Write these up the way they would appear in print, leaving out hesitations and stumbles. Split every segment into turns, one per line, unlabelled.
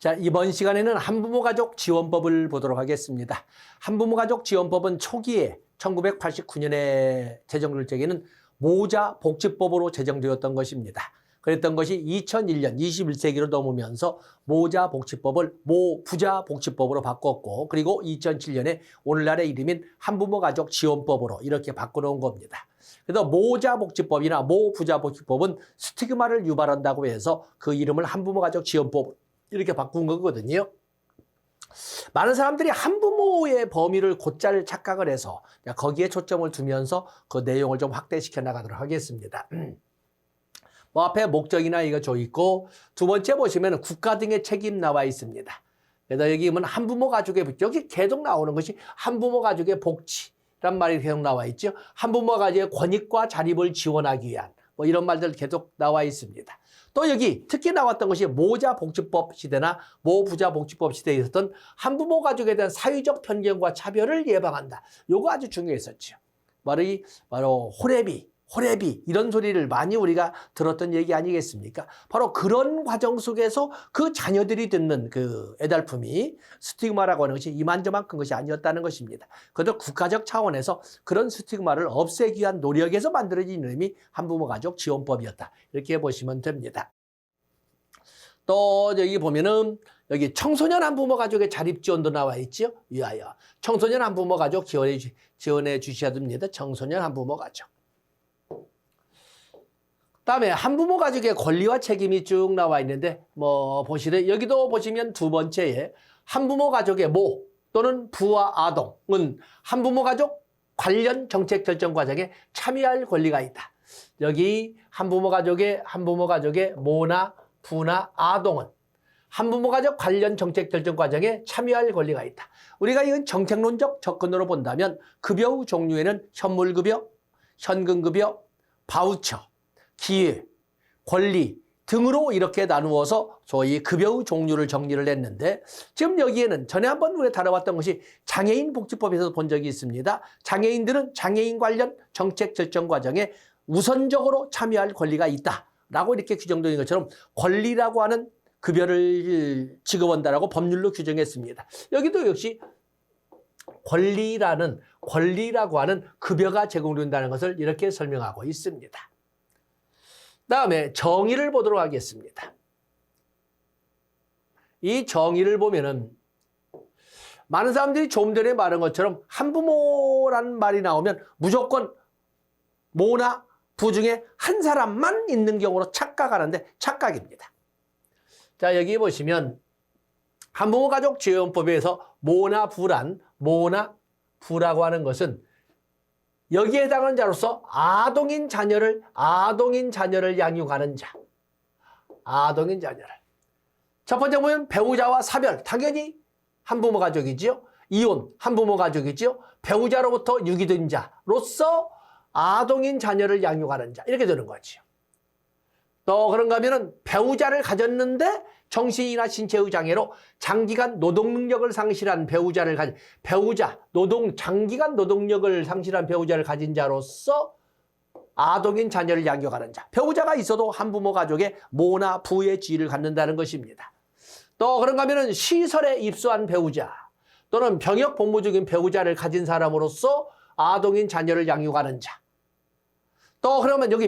자, 이번 시간에는 한부모가족 지원법을 보도록 하겠습니다. 한부모가족 지원법은 초기에 1989년에 제정될 적에는 모자복지법으로 제정되었던 것입니다. 그랬던 것이 2001년 21세기로 넘으면서 모자복지법을 모부자복지법으로 바꿨고, 그리고 2007년에 오늘날의 이름인 한부모가족 지원법으로 이렇게 바꿔놓은 겁니다. 그래서 모자복지법이나 모부자복지법은 스티그마를 유발한다고 해서 그 이름을 한부모가족 지원법 이렇게 바꾼 거거든요. 많은 사람들이 한부모의 범위를 곧잘 착각을 해서 거기에 초점을 두면서 그 내용을 좀 확대시켜 나가도록 하겠습니다. 뭐 앞에 목적이나 이거 줘 있고, 두 번째 보시면 국가 등의 책임 나와 있습니다. 그래서 여기 보면 한부모 가족의, 여기 계속 나오는 것이 한부모 가족의 복지란 말이 계속 나와 있죠. 한부모 가족의 권익과 자립을 지원하기 위한 뭐 이런 말들 계속 나와 있습니다. 또 여기 특히 나왔던 것이 모자복지법 시대나 모부자복지법 시대에 있었던 한부모 가족에 대한 사회적 편견과 차별을 예방한다. 요거 아주 중요했었죠. 바로 호래비 이런 소리를 많이 우리가 들었던 얘기 아니겠습니까? 바로 그런 과정 속에서 그 자녀들이 듣는 그 애달픔이 스티그마라고 하는 것이 이만저만큼 것이 아니었다는 것입니다. 그래도 국가적 차원에서 그런 스티그마를 없애기 위한 노력에서 만들어진 이름이 한부모가족 지원법이었다. 이렇게 보시면 됩니다. 또 여기 보면은 여기 청소년 한부모가족의 자립지원도 나와 있죠. 위하여 청소년 한부모가족 지원해 주셔야 됩니다. 청소년 한부모가족. 그다음에 한부모 가족의 권리와 책임이 쭉 나와 있는데 뭐 보시래 여기도 보시면 두 번째에 한부모 가족의 모 또는 부와 아동은 한부모 가족 관련 정책 결정 과정에 참여할 권리가 있다. 여기 한부모 가족의 모나 부나 아동은 한부모 가족 관련 정책 결정 과정에 참여할 권리가 있다. 우리가 이건 정책론적 접근으로 본다면 급여 후 종류에는 현물급여, 현금급여, 바우처, 기회, 권리 등으로 이렇게 나누어서 소위 급여 후 종류를 정리를 했는데, 지금 여기에는 전에 한번 우리가 다뤄봤던 것이 장애인 복지법에서 본 적이 있습니다. 장애인들은 장애인 관련 정책 결정 과정에 우선적으로 참여할 권리가 있다라고 이렇게 규정된 것처럼 권리라고 하는 급여를 지급한다라고 법률로 규정했습니다. 여기도 역시 권리라고 하는 급여가 제공된다는 것을 이렇게 설명하고 있습니다. 다음에 정의를 보도록 하겠습니다. 이 정의를 보면은 많은 사람들이 좀 전에 말한 것처럼 한부모라는 말이 나오면 무조건 모나 부 중에 한 사람만 있는 경우로 착각하는데 착각입니다. 자, 여기 보시면 한부모 가족 지원법에서 모나 부라고 하는 것은 여기에 해당하는 자로서 아동인 자녀를 양육하는 자. 아동인 자녀를. 첫 번째 보면 배우자와 사별. 당연히 한부모 가족이지요. 이혼, 한부모 가족이지요. 배우자로부터 유기된 자로서 아동인 자녀를 양육하는 자. 이렇게 되는 거지요. 또 그런가 하면은 배우자를 가졌는데 정신이나 신체의 장애로 장기간 노동능력을 상실한 장기간 노동력을 상실한 배우자를 가진 자로서 아동인 자녀를 양육하는 자. 배우자가 있어도 한부모 가족의 모나 부의 지위를 갖는다는 것입니다. 또 그런가 하면은 시설에 입소한 배우자 또는 병역 복무 중인 배우자를 가진 사람으로서 아동인 자녀를 양육하는 자. 또 그러면 여기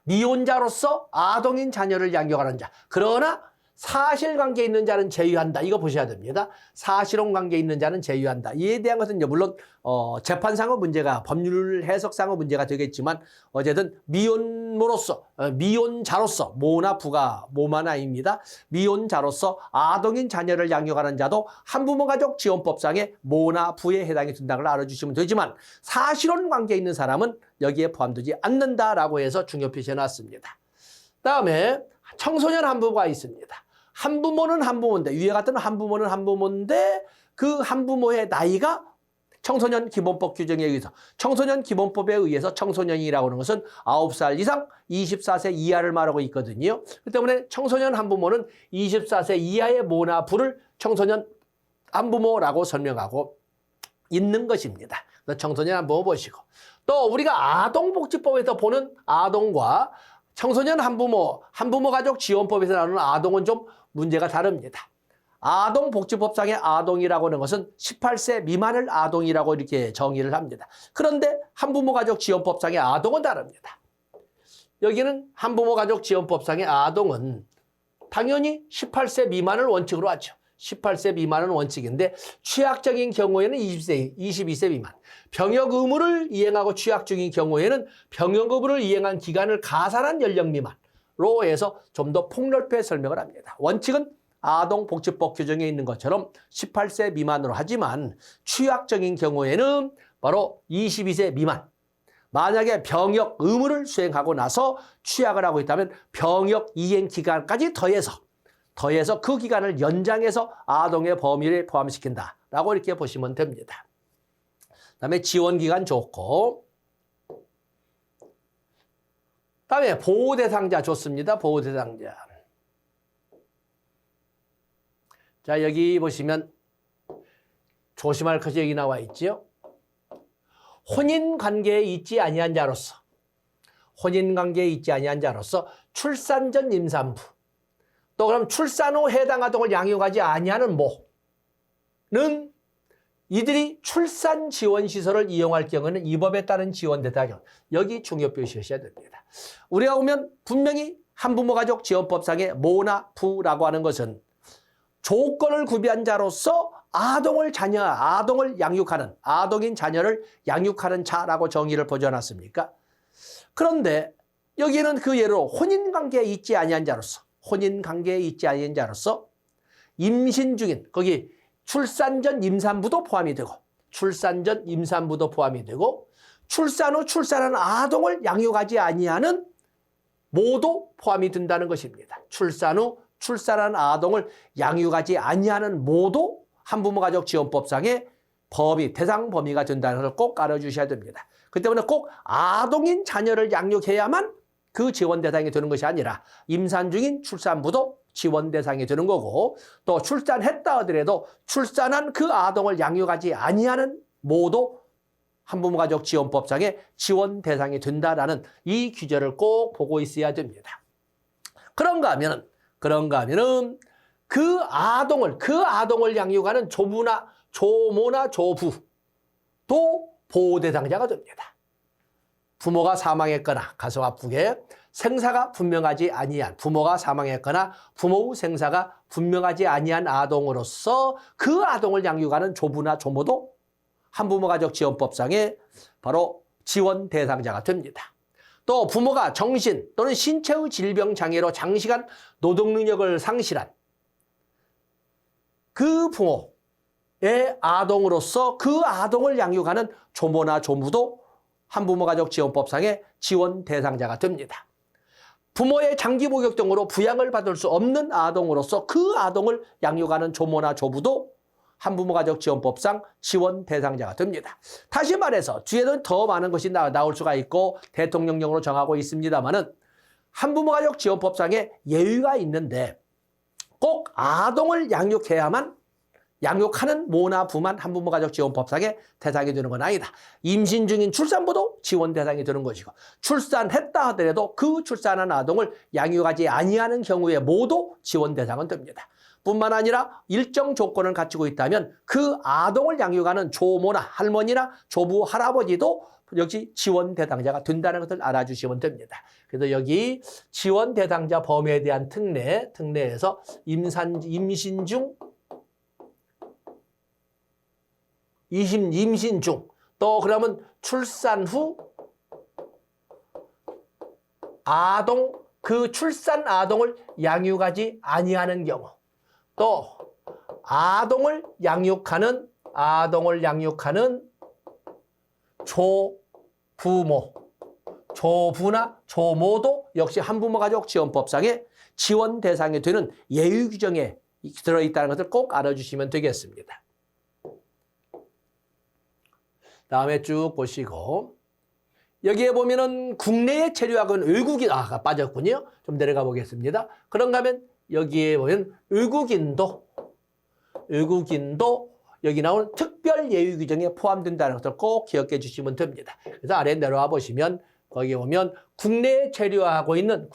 미혼자로서 아동인 자녀를 양육하는 자. 그러나 사실관계에 있는 자는 제외한다. 이거 보셔야 됩니다. 사실혼관계에 있는 자는 제외한다. 이에 대한 것은 물론 재판상의 문제가, 법률 해석상의 문제가 되겠지만 어쨌든 미혼자로서 모나 부가 모마나입니다. 미혼자로서 아동인 자녀를 양육하는 자도 한부모 가족 지원법상의 모나 부에 해당이 된다는 걸 알아주시면 되지만 사실혼관계에 있는 사람은 여기에 포함되지 않는다라고 해서 중요 표시해놨습니다. 다음에 청소년 한부모가 있습니다. 한부모는 한부모인데, 위에 같은 한부모는 한부모인데 그 한부모의 나이가 청소년 기본법 규정에 의해서, 청소년 기본법에 의해서 청소년이라고 하는 것은 9살 이상 24세 이하를 말하고 있거든요. 그 때문에 청소년 한부모는 24세 이하의 모나 부를 청소년 한부모라고 설명하고 있는 것입니다. 청소년 한부모 보시고, 또 우리가 아동복지법에서 보는 아동과 청소년 한부모 가족 지원법에서 나오는 아동은 좀 문제가 다릅니다. 아동복지법상의 아동이라고 하는 것은 18세 미만을 아동이라고 이렇게 정의를 합니다. 그런데 한부모 가족 지원법상의 아동은 다릅니다. 여기는 한부모 가족 지원법상의 아동은 당연히 18세 미만을 원칙으로 하죠. 18세 미만은 원칙인데 취약적인 경우에는 22세 미만. 병역 의무를 이행하고 취약 중인 경우에는 병역 의무를 이행한 기간을 가산한 연령 미만으로 해서 좀 더 폭넓게 설명을 합니다. 원칙은 아동복지법 규정에 있는 것처럼 18세 미만으로 하지만 취약적인 경우에는 바로 22세 미만. 만약에 병역 의무를 수행하고 나서 취약을 하고 있다면 병역 이행 기간까지 더해서 그 기간을 연장해서 아동의 범위를 포함시킨다라고 이렇게 보시면 됩니다. 그다음에 지원 기간 좋고, 그다음에 보호 대상자 좋습니다. 보호 대상자. 자, 여기 보시면 조심할 것이 여기 나와 있죠. 혼인 관계에 있지 아니한 자로서, 혼인 관계에 있지 아니한 자로서 출산 전 임산부, 또 그럼 출산 후 해당 아동을 양육하지 아니하는 모는 이들이 출산 지원 시설을 이용할 경우는 이 법에 따른 지원 대상, 여기 중요 표시하셔야 됩니다. 우리가 보면 분명히 한부모 가족 지원법상의 모나 부라고 하는 것은 조건을 구비한 자로서 아동을 양육하는, 아동인 자녀를 양육하는 자라고 정의를 보여놨습니까? 그런데 여기는 그 예로 혼인관계에 있지 아니한 자로서, 혼인관계에 있지 아니한 자로서 임신 중인, 거기 출산 전 임산부도 포함이 되고, 출산 전 임산부도 포함이 되고, 출산 후 출산한 아동을 양육하지 아니하는 모도 포함이 된다는 것입니다. 출산 후 출산한 아동을 양육하지 아니하는 모도 한부모 가족 지원법상의 대상 범위가 된다는 것을 꼭 알아주셔야 됩니다. 그 때문에 꼭 아동인 자녀를 양육해야만 그 지원 대상이 되는 것이 아니라 임산 중인 출산부도 지원 대상이 되는 거고, 또 출산했다 하더라도 출산한 그 아동을 양육하지 아니하는 모도 한부모 가족 지원법상의 지원 대상이 된다라는 이 규정을 꼭 보고 있어야 됩니다. 그런가 하면은 그 아동을 양육하는 조모나 조부도 보호 대상자가 됩니다. 부모가 사망했거나 가슴 아프게 생사가 분명하지 아니한, 부모가 사망했거나 부모 후 생사가 분명하지 아니한 아동으로서 그 아동을 양육하는 조부나 조모도 한부모 가족 지원법상의 바로 지원 대상자가 됩니다. 또 부모가 정신 또는 신체의 질병 장애로 장시간 노동 능력을 상실한 그 부모의 아동으로서 그 아동을 양육하는 조모나 조부도 한부모 가족 지원법상의 지원 대상자가 됩니다. 부모의 장기 복역 등으로 부양을 받을 수 없는 아동으로서 그 아동을 양육하는 조모나 조부도 한부모 가족 지원법상 지원 대상자가 됩니다. 다시 말해서 뒤에는 더 많은 것이 나올 수가 있고 대통령령으로 정하고 있습니다만은 한부모 가족 지원법상에 예외가 있는데 꼭 아동을 양육하는 모나 부만 한부모 가족 지원법상의 대상이 되는 건 아니다. 임신 중인 출산부도 지원 대상이 되는 것이고, 출산했다 하더라도 그 출산한 아동을 양육하지 아니하는 경우에 모두 지원 대상은 됩니다. 뿐만 아니라 일정 조건을 갖추고 있다면 그 아동을 양육하는 조모나 할머니나 조부 할아버지도 역시 지원 대상자가 된다는 것을 알아주시면 됩니다. 그래서 여기 지원 대상자 범위에 대한 특례에서 임신 중, 또 그러면 출산 후 그 출산 아동을 양육하지 아니하는 경우, 또 아동을 양육하는 조부나 조모도 역시 한부모 가족 지원법상의 지원 대상이 되는 예외 규정에 들어있다는 것을 꼭 알아주시면 되겠습니다. 다음에 쭉 보시고, 여기에 보면은 국내에 체류하건 외국인, 빠졌군요. 좀 내려가 보겠습니다. 그런가 하면 여기에 보면 외국인도 여기 나오는 특별 예외 규정에 포함된다는 것을 꼭 기억해 주시면 됩니다. 그래서 아래 내려와 보시면 거기에 보면 국내에 체류하고 있는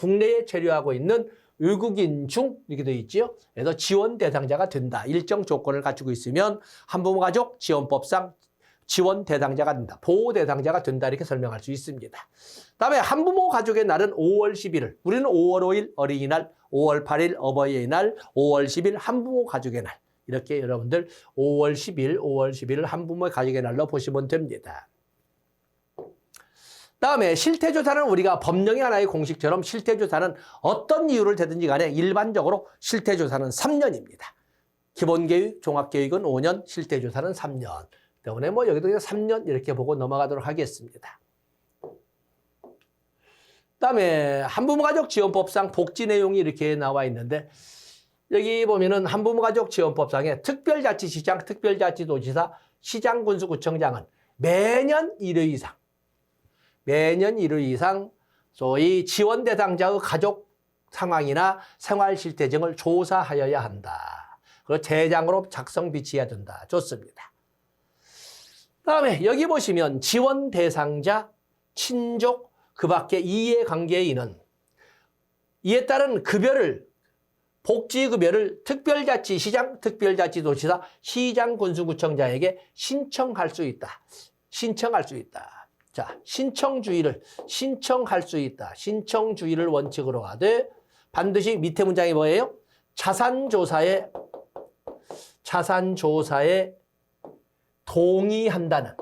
외국인 중 이렇게 되어 있죠. 그래서 지원 대상자가 된다. 일정 조건을 갖추고 있으면 한부모가족 지원법상 지원 대상자가 된다. 보호 대상자가 된다. 이렇게 설명할 수 있습니다. 다음에 한부모 가족의 날은 5월 11일. 우리는 5월 5일 어린이날, 5월 8일 어버이의 날, 5월 10일 한부모 가족의 날. 이렇게 여러분들 5월 10일 한부모 가족의 날로 보시면 됩니다. 다음에 실태조사는 우리가 법령의 하나의 공식처럼 실태조사는 어떤 이유를 대든지 간에 일반적으로 실태조사는 3년입니다. 기본교육, 종합교육은 5년, 실태조사는 3년. 때문에 뭐 여기도 3년 이렇게 보고 넘어가도록 하겠습니다. 그다음에 한부모가족지원법상 복지 내용이 이렇게 나와 있는데 여기 보면은 한부모가족지원법상에 특별자치시장, 특별자치도지사, 시장군수구청장은 매년 1회 이상 소위 지원 대상자의 가족 상황이나 생활 실태 등을 조사하여야 한다. 그리고 재장으로 작성 비치해야 된다. 좋습니다. 다음에 여기 보시면 지원 대상자, 친족, 그 밖에 이해관계인은 이에 따른 급여를 복지급여를 특별자치시장, 특별자치도지사, 시장군수구청장에게 신청할 수 있다. 자, 신청할 수 있다. 신청주의를 원칙으로 하되 반드시 밑에 문장이 뭐예요? 자산조사에 동의한다는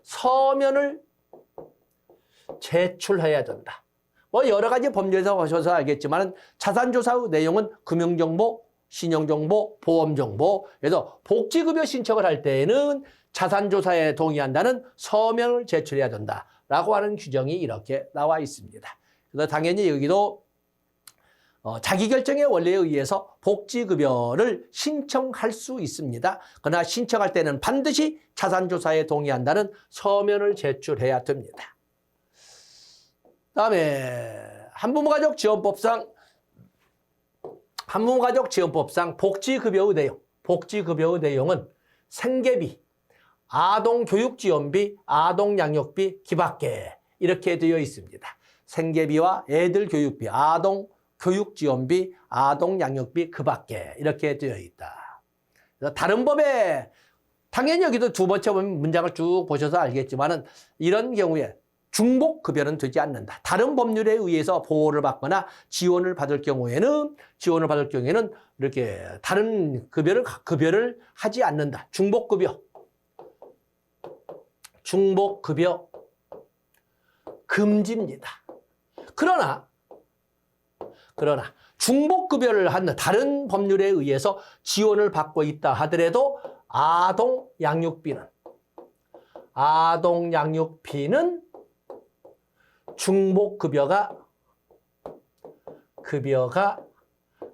서면을 제출해야 된다. 뭐 여러 가지 법률에서 보셔서 알겠지만 자산조사의 내용은 금융정보, 신용정보, 보험정보. 그래서 복지급여 신청을 할 때에는 자산조사에 동의한다는 서면을 제출해야 된다라고 하는 규정이 이렇게 나와 있습니다. 그래서 당연히 여기도 자기결정의 원리에 의해서 복지급여를 신청할 수 있습니다. 그러나 신청할 때는 반드시 자산조사에 동의한다는 서면을 제출해야 됩니다. 다음에 한부모가족지원법상 복지급여의 내용은 생계비, 아동교육지원비, 아동양육비, 기밖에 이렇게 되어 있습니다. 생계비와 애들 교육비, 아동교육지원비, 아동양육비, 그밖에 이렇게 되어 있다. 그래서 다른 법에 당연히 여기도 두 번째 문장을 쭉 보셔서 알겠지만은 이런 경우에 중복급여는 되지 않는다. 다른 법률에 의해서 보호를 받거나 지원을 받을 경우에는 이렇게 다른 급여를 하지 않는다. 중복급여 금지입니다. 그러나 중복급여를 하는 다른 법률에 의해서 지원을 받고 있다 하더라도 아동양육비는 중복급여가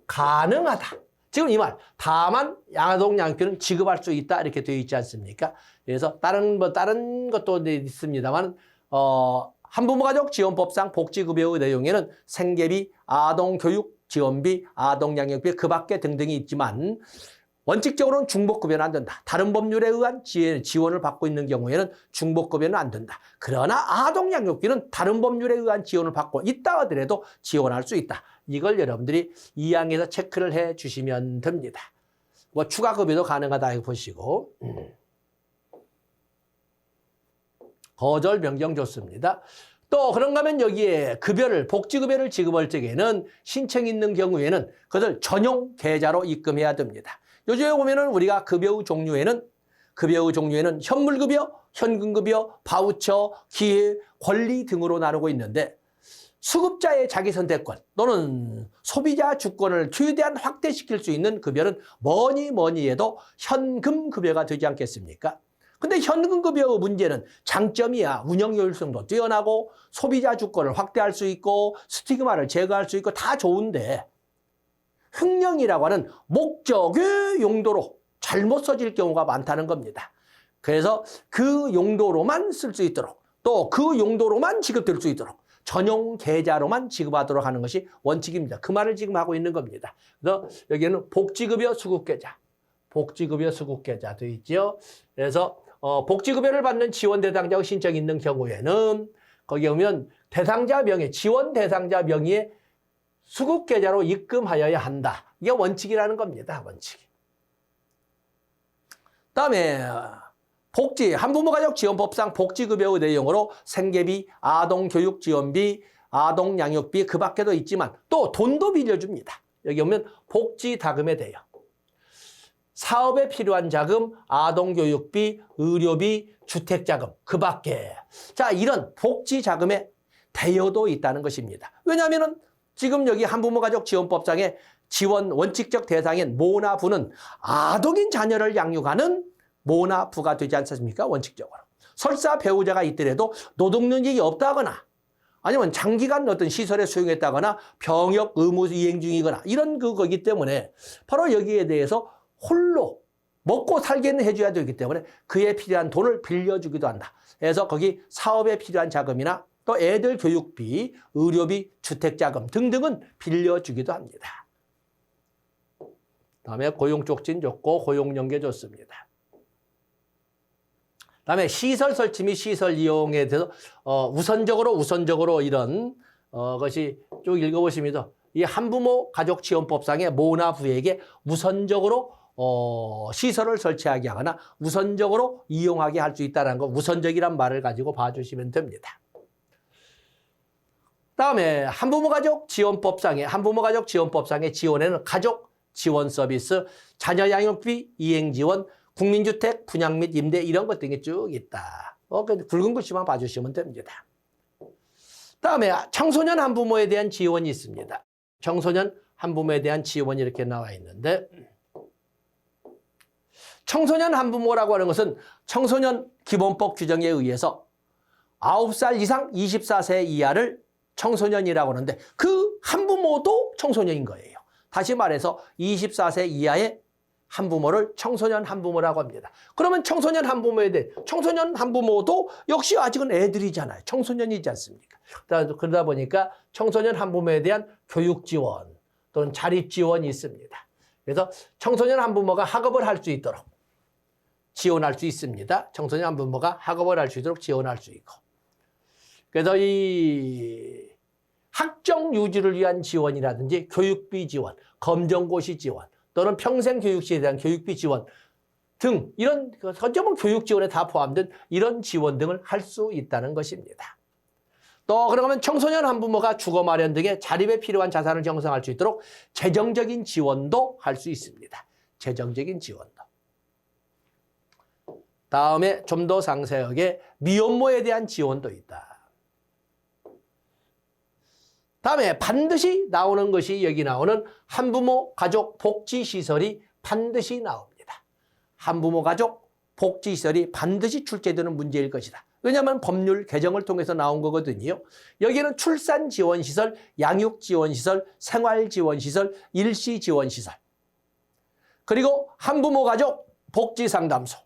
가능하다. 지금 이 말, 다만 아동양육비는 지급할 수 있다 이렇게 되어 있지 않습니까? 그래서 다른 것도 있습니다만 한부모가족지원법상 복지급여의 내용에는 생계비, 아동교육지원비, 아동양육비, 그밖에 등등이 있지만 원칙적으로는 중복급여는 안 된다. 다른 법률에 의한 지원을 받고 있는 경우에는 중복급여는 안 된다. 그러나 아동양육비는 다른 법률에 의한 지원을 받고 있다 하더라도 지원할 수 있다. 이걸 여러분들이 2항에서 체크를 해 주시면 됩니다. 뭐 추가급여도 가능하다 보시고 거절 변경 좋습니다. 또 그런가 하면 여기에 복지급여를 지급할 적에는 신청이 있는 경우에는 그것을 전용 계좌로 입금해야 됩니다. 요즘에 보면은 우리가 급여의 종류에는 현물급여, 현금급여, 바우처, 기회, 권리 등으로 나누고 있는데 수급자의 자기선택권 또는 소비자 주권을 최대한 확대시킬 수 있는 급여는 뭐니 해도 현금급여가 되지 않겠습니까? 근데 현금급여의 문제는 장점이야. 운영 효율성도 뛰어나고 소비자 주권을 확대할 수 있고 스티그마를 제거할 수 있고 다 좋은데 횡령이라고 하는 목적의 용도로 잘못 써질 경우가 많다는 겁니다. 그래서 그 용도로만 쓸 수 있도록 또 그 용도로만 지급될 수 있도록 전용 계좌로만 지급하도록 하는 것이 원칙입니다. 그 말을 지금 하고 있는 겁니다. 그래서 여기는 복지급여 수급계좌, 복지급여 수급계좌 돼 있죠. 그래서 복지급여를 받는 지원 대상자의 신청이 있는 경우에는 거기 오면 대상자 명의, 지원 대상자 명의의 수급계좌로 입금하여야 한다. 이게 원칙이라는 겁니다. 원칙. 그다음에 한부모가족지원법상 복지급여의 내용으로 생계비, 아동교육지원비, 아동양육비 그 밖에도 있지만 또 돈도 빌려줍니다. 여기 오면 복지다금에 대요. 사업에 필요한 자금, 아동교육비, 의료비, 주택자금 그 밖에. 자, 이런 복지자금에 대여도 있다는 것입니다. 왜냐하면 지금 여기 한부모가족지원법상의 지원 원칙적 대상인 모나부는 아동인 자녀를 양육하는 모나부가 되지 않습니까? 원칙적으로. 설사 배우자가 있더라도 노동 능력이 없다거나 아니면 장기간 어떤 시설에 수용했다거나 병역 의무 이행 중이거나 이런 거기 때문에 바로 여기에 대해서 홀로 먹고 살게는 해줘야 되기 때문에 그에 필요한 돈을 빌려주기도 한다. 그래서 거기 사업에 필요한 자금이나 또 애들 교육비, 의료비, 주택자금 등등은 빌려주기도 합니다. 다음에 고용촉진 좋고 고용연계 좋습니다. 다음에 시설 설치 및 시설 이용에 대해서 우선적으로 이런 것이 쭉 읽어보시면서 이 한부모 가족지원법상의 모나부에게 우선적으로 시설을 설치하게 하거나 우선적으로 이용하게 할 수 있다는 거, 우선적이란 말을 가지고 봐주시면 됩니다. 다음에 한부모가족지원법상의 지원에는 가족 지원 서비스, 자녀 양육비, 이행 지원, 국민주택, 분양 및 임대 이런 것 등이 쭉 있다. 굵은 글씨만 봐주시면 됩니다. 다음에 청소년 한부모에 대한 지원이 있습니다. 청소년 한부모에 대한 지원이 이렇게 나와 있는데 청소년 한부모라고 하는 것은 청소년 기본법 규정에 의해서 9살 이상 24세 이하를 청소년이라고 하는데 그 한부모도 청소년인 거예요. 다시 말해서 24세 이하의 한부모를 청소년 한부모라고 합니다. 그러면 청소년 한부모에 대해 청소년 한부모도 역시 아직은 애들이잖아요. 청소년이지 않습니까? 그러다 보니까 청소년 한부모에 대한 교육 지원 또는 자립 지원이 있습니다. 그래서 청소년 한부모가 학업을 할 수 있도록 지원할 수 있습니다. 청소년 한부모가 학업을 할 수 있도록 지원할 수 있고. 그래서 이 학정 유지를 위한 지원이라든지 교육비 지원, 검정고시 지원 또는 평생교육시에 대한 교육비 지원 등 이런 어쩌면 교육 지원에 다 포함된 이런 지원 등을 할 수 있다는 것입니다. 또 그러면 청소년 한부모가 주거 마련 등의 자립에 필요한 자산을 형성할 수 있도록 재정적인 지원도 할 수 있습니다. 재정적인 지원도. 다음에 좀 더 상세하게 미혼모에 대한 지원도 있다. 다음에 반드시 나오는 것이 여기 나오는 한부모 가족 복지시설이 반드시 나옵니다. 한부모 가족 복지시설이 반드시 출제되는 문제일 것이다. 왜냐하면 법률 개정을 통해서 나온 거거든요. 여기는 출산지원시설, 양육지원시설, 생활지원시설, 일시지원시설 그리고 한부모 가족 복지상담소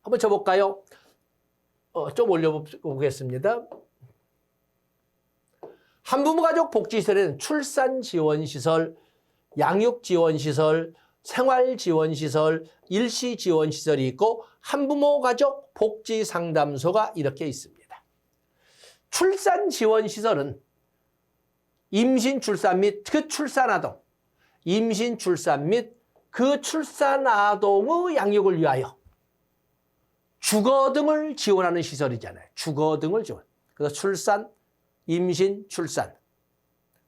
한번 쳐볼까요? 좀 올려보겠습니다. 한부모가족 복지시설에는 출산지원시설, 양육지원시설, 생활지원시설, 일시지원시설이 있고 한부모가족 복지상담소가 이렇게 있습니다. 출산지원시설은 임신, 출산 및 그 출산아동, 임신, 출산 및 그 출산아동의 양육을 위하여 주거 등을 지원하는 시설이잖아요. 주거 등을 지원. 그래서 출산, 임신, 출산.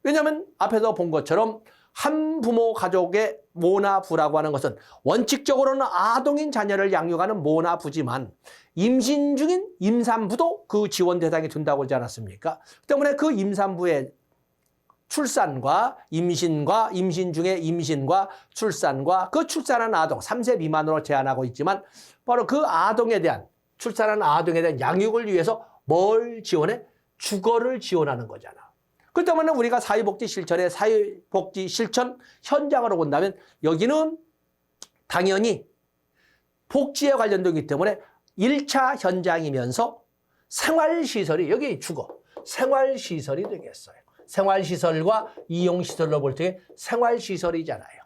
왜냐하면 앞에서 본 것처럼 한부모 가족의 모나부라고 하는 것은 원칙적으로는 아동인 자녀를 양육하는 모나부지만 임신 중인 임산부도 그 지원 대상에 둔다고 하지 않았습니까? 때문에 그 임산부의 출산과 임신과 임신 중의 임신과 출산과 그 출산한 아동 3세 미만으로 제한하고 있지만 바로 그 아동에 대한 출산한 아동에 대한 양육을 위해서 뭘 지원해? 주거를 지원하는 거잖아. 그 때문에 우리가 사회복지 실천의 사회복지 실천 현장으로 본다면 여기는 당연히 복지에 관련되기 때문에 1차 현장이면서 생활시설이 여기 주거, 생활시설이 되겠어요. 생활시설과 이용시설로 볼 때 생활시설이잖아요.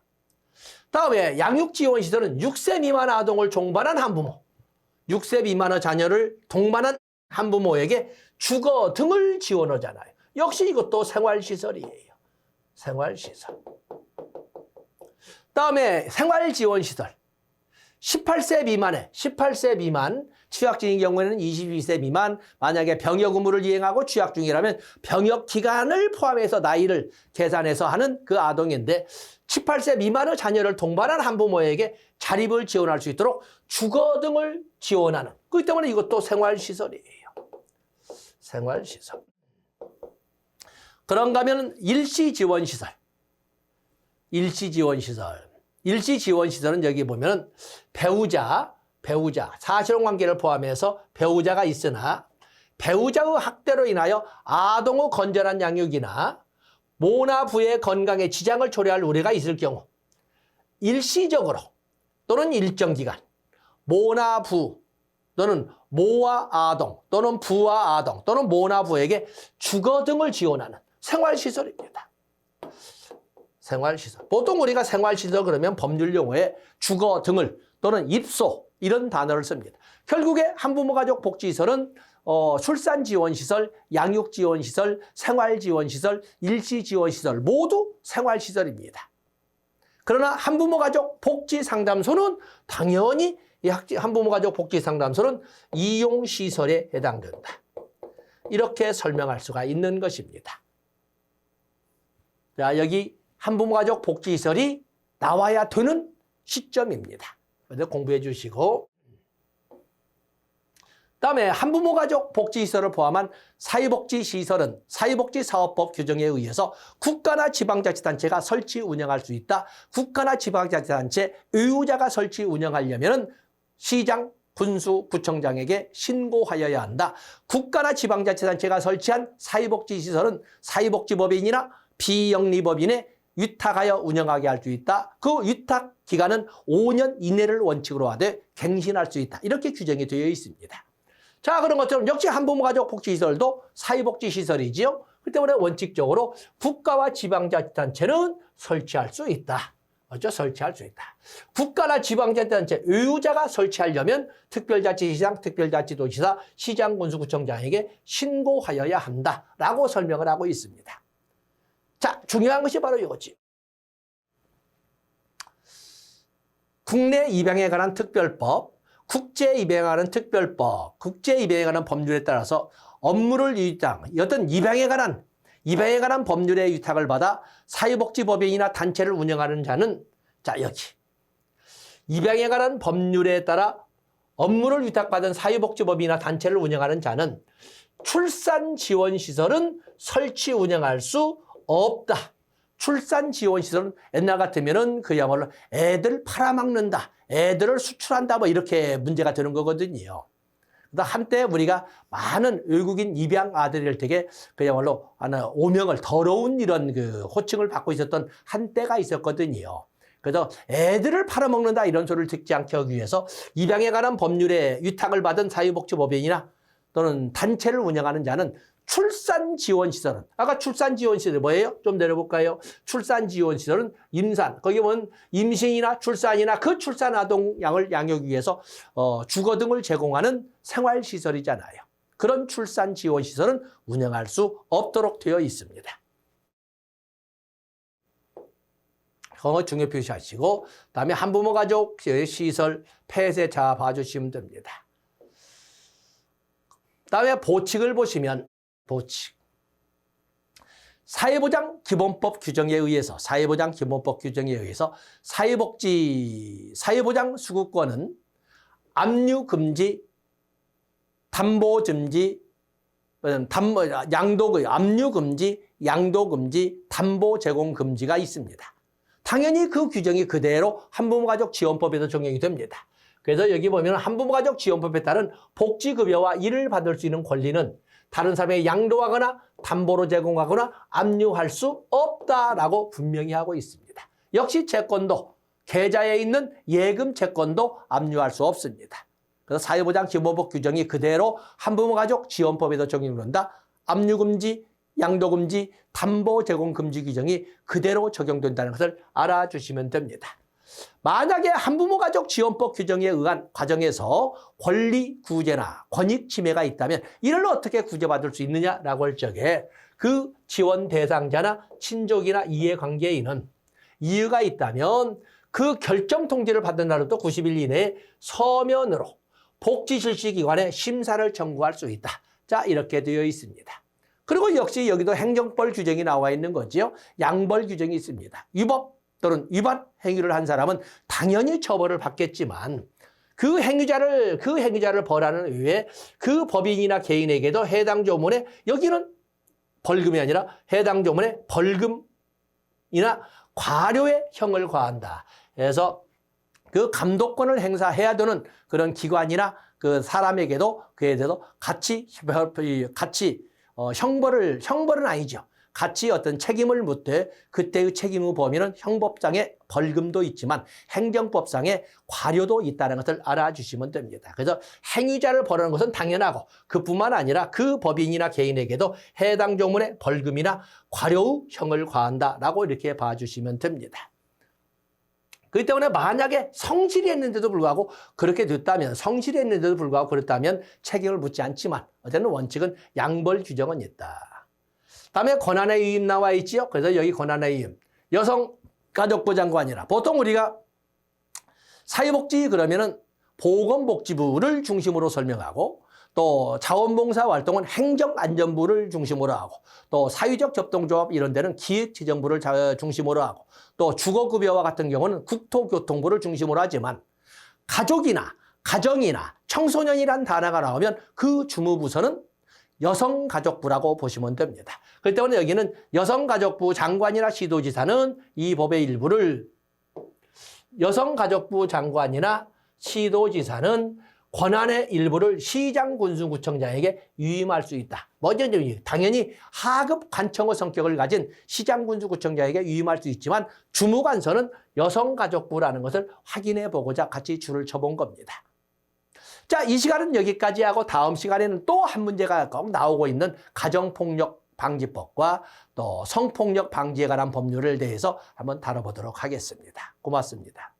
다음에 양육지원시설은 6세 미만 아동을 종반한 한부모, 6세 미만의 자녀를 동반한 한부모에게 주거 등을 지원하잖아요. 역시 이것도 생활시설이에요. 생활시설. 다음에 생활지원시설. 18세 미만, 취약 중인 경우에는 22세 미만, 만약에 병역 의무를 이행하고 취약 중이라면 병역 기간을 포함해서 나이를 계산해서 하는 그 아동인데 18세 미만의 자녀를 동반한 한부모에게 자립을 지원할 수 있도록 주거 등을 지원하는, 그렇기 때문에 이것도 생활시설이에요. 생활시설. 그런가 하면 일시지원시설. 일시지원시설은 여기 보면 배우자, 사실혼관계를 포함해서 배우자가 있으나 배우자의 학대로 인하여 아동의 건전한 양육이나 모나 부의 건강에 지장을 초래할 우려가 있을 경우 일시적으로 또는 일정 기간 모나 부 또는 모와 아동 또는 부와 아동 또는 모나 부에게 주거 등을 지원하는 생활시설입니다. 생활시설. 보통 우리가 생활시설 그러면 법률 용어에 주거 등을 또는 입소 이런 단어를 씁니다. 결국에 한부모가족복지시설은 출산지원시설, 양육지원시설, 생활지원시설, 일시지원시설 모두 생활시설입니다. 그러나 한부모가족복지상담소는 당연히 한부모가족복지상담소는 이용시설에 해당된다. 이렇게 설명할 수가 있는 것입니다. 자, 여기 한부모가족복지시설이 나와야 되는 시점입니다. 그래서 공부해 주시고, 그다음에 한부모가족복지시설을 포함한 사회복지시설은 사회복지사업법 규정에 의해서 국가나 지방자치단체가 설치 운영할 수 있다. 국가나 지방자치단체 의무자가 설치 운영하려면 시장, 군수, 구청장에게 신고하여야 한다. 국가나 지방자치단체가 설치한 사회복지시설은 사회복지법인이나 비영리법인에 위탁하여 운영하게 할 수 있다. 그 위탁 기간은 5년 이내를 원칙으로 하되 갱신할 수 있다. 이렇게 규정이 되어 있습니다. 자, 그런 것처럼 역시 한부모가족복지시설도 사회복지시설이지요. 그렇기 때문에 원칙적으로 국가와 지방자치단체는 설치할 수 있다. 그렇죠? 설치할 수 있다. 국가나 지방자치단체 의무자가 설치하려면 특별자치시장, 특별자치도지사, 시장, 군수, 구청장에게 신고하여야 한다라고 설명을 하고 있습니다. 자, 중요한 것이 바로 이거지. 국내 입양에 관한 특별법, 국제 입양에 관한 특별법, 국제 입양에 관한 법률에 따라서 업무를 어떤 입양에 관한 법률의 위탁을 받아 사회복지법인이나 단체를 운영하는 자는, 자, 여기 입양에 관한 법률에 따라 업무를 위탁받은 사회복지법인이나 단체를 운영하는 자는 출산지원시설은 설치 운영할 수 없다. 출산지원시설은 옛날 같으면은 그야말로 애들 팔아먹는다, 애들을 수출한다, 뭐 이렇게 문제가 되는 거거든요. 한때 우리가 많은 외국인 입양 아들일 때에 그야말로 오명을, 더러운 이런 그 호칭을 받고 있었던 한때가 있었거든요. 그래서 애들을 팔아먹는다 이런 소리를 듣지 않게 하기 위해서 입양에 관한 법률에 위탁을 받은 사회복지법인이나 또는 단체를 운영하는 자는 출산지원시설은, 아까 출산지원시설이 뭐예요? 좀 내려볼까요? 출산지원시설은 임산, 거기 보면 임신이나 출산이나 그 출산 아동 양을 양육하기 위해서 주거 등을 제공하는 생활시설이잖아요. 그런 출산지원시설은 운영할 수 없도록 되어 있습니다. 그거 중요 표시하시고, 다음에 한부모가족 시설 폐쇄 자 봐주시면 됩니다. 다음에 보칙을 보시면, 보칙. 사회보장기본법 규정에 의해서 사회보장 수급권은 압류금지, 담보금지, 압류금지, 양도금지, 담보제공금지가 있습니다. 당연히 그 규정이 그대로 한부모가족지원법에도 적용이 됩니다. 그래서 여기 보면 한부모가족지원법에 따른 복지급여와 이를 받을 수 있는 권리는 다른 사람에게 양도하거나 담보로 제공하거나 압류할 수 없다라고 분명히 하고 있습니다. 역시 채권도, 계좌에 있는 예금 채권도 압류할 수 없습니다. 그래서 사회보장기본법 규정이 그대로 한부모가족지원법에도 적용된다. 압류금지, 양도금지, 담보제공금지 규정이 그대로 적용된다는 것을 알아주시면 됩니다. 만약에 한부모 가족 지원법 규정에 의한 과정에서 권리 구제나 권익 침해가 있다면 이를 어떻게 구제받을 수 있느냐라고 할 적에 그 지원 대상자나 친족이나 이해관계인은 이유가 있다면 그 결정 통지를 받은 날부터 90일 이내에 서면으로 복지실시기관에 심사를 청구할 수 있다. 자, 이렇게 되어 있습니다. 그리고 역시 여기도 행정벌 규정이 나와 있는 거지요. 양벌 규정이 있습니다. 위법 또는 위반 행위를 한 사람은 당연히 처벌을 받겠지만 그 행위자를 벌하는 이유에 그 법인이나 개인에게도 해당 조문에 여기는 벌금이 아니라 해당 조문에 벌금이나 과료의 형을 과한다. 그래서 그 감독권을 행사해야 되는 그런 기관이나 그 사람에게도 그에 대해서 같이 형벌은 아니죠. 같이 어떤 책임을 묻되 그때의 책임의 범위는 형법상의 벌금도 있지만 행정법상의 과료도 있다는 것을 알아주시면 됩니다. 그래서 행위자를 벌하는 것은 당연하고 그뿐만 아니라 그 법인이나 개인에게도 해당 조문에 벌금이나 과료의 형을 과한다라고 이렇게 봐주시면 됩니다. 그렇기 때문에 만약에 성실히 했는데도 불구하고 그렇게 됐다면 책임을 묻지 않지만 어쨌든 원칙은 양벌 규정은 있다. 다음에 권한의 위임 나와 있지요. 그래서 여기 권한의 위임. 여성가족부 장관이라 보통 우리가 사회복지 그러면은 보건복지부를 중심으로 설명하고 또 자원봉사 활동은 행정안전부를 중심으로 하고 또 사회적 협동조합 이런 데는 기획재정부를 중심으로 하고 또 주거급여와 같은 경우는 국토교통부를 중심으로 하지만 가족이나 가정이나 청소년이란 단어가 나오면 그 주무부서는 여성가족부라고 보시면 됩니다. 그렇기 때문에 여기는 여성가족부 장관이나 시도지사는 이 법의 일부를 여성가족부 장관이나 시도지사는 권한의 일부를 시장군수구청장에게 위임할 수 있다. 먼저 당연히 하급 관청의 성격을 가진 시장군수구청장에게 위임할 수 있지만 주무관서는 여성가족부라는 것을 확인해 보고자 같이 줄을 쳐본 겁니다. 자, 이 시간은 여기까지 하고 다음 시간에는 또 한 문제가 꼭 나오고 있는 가정폭력 방지법과 또 성폭력 방지에 관한 법률을 대해서 한번 다뤄보도록 하겠습니다. 고맙습니다.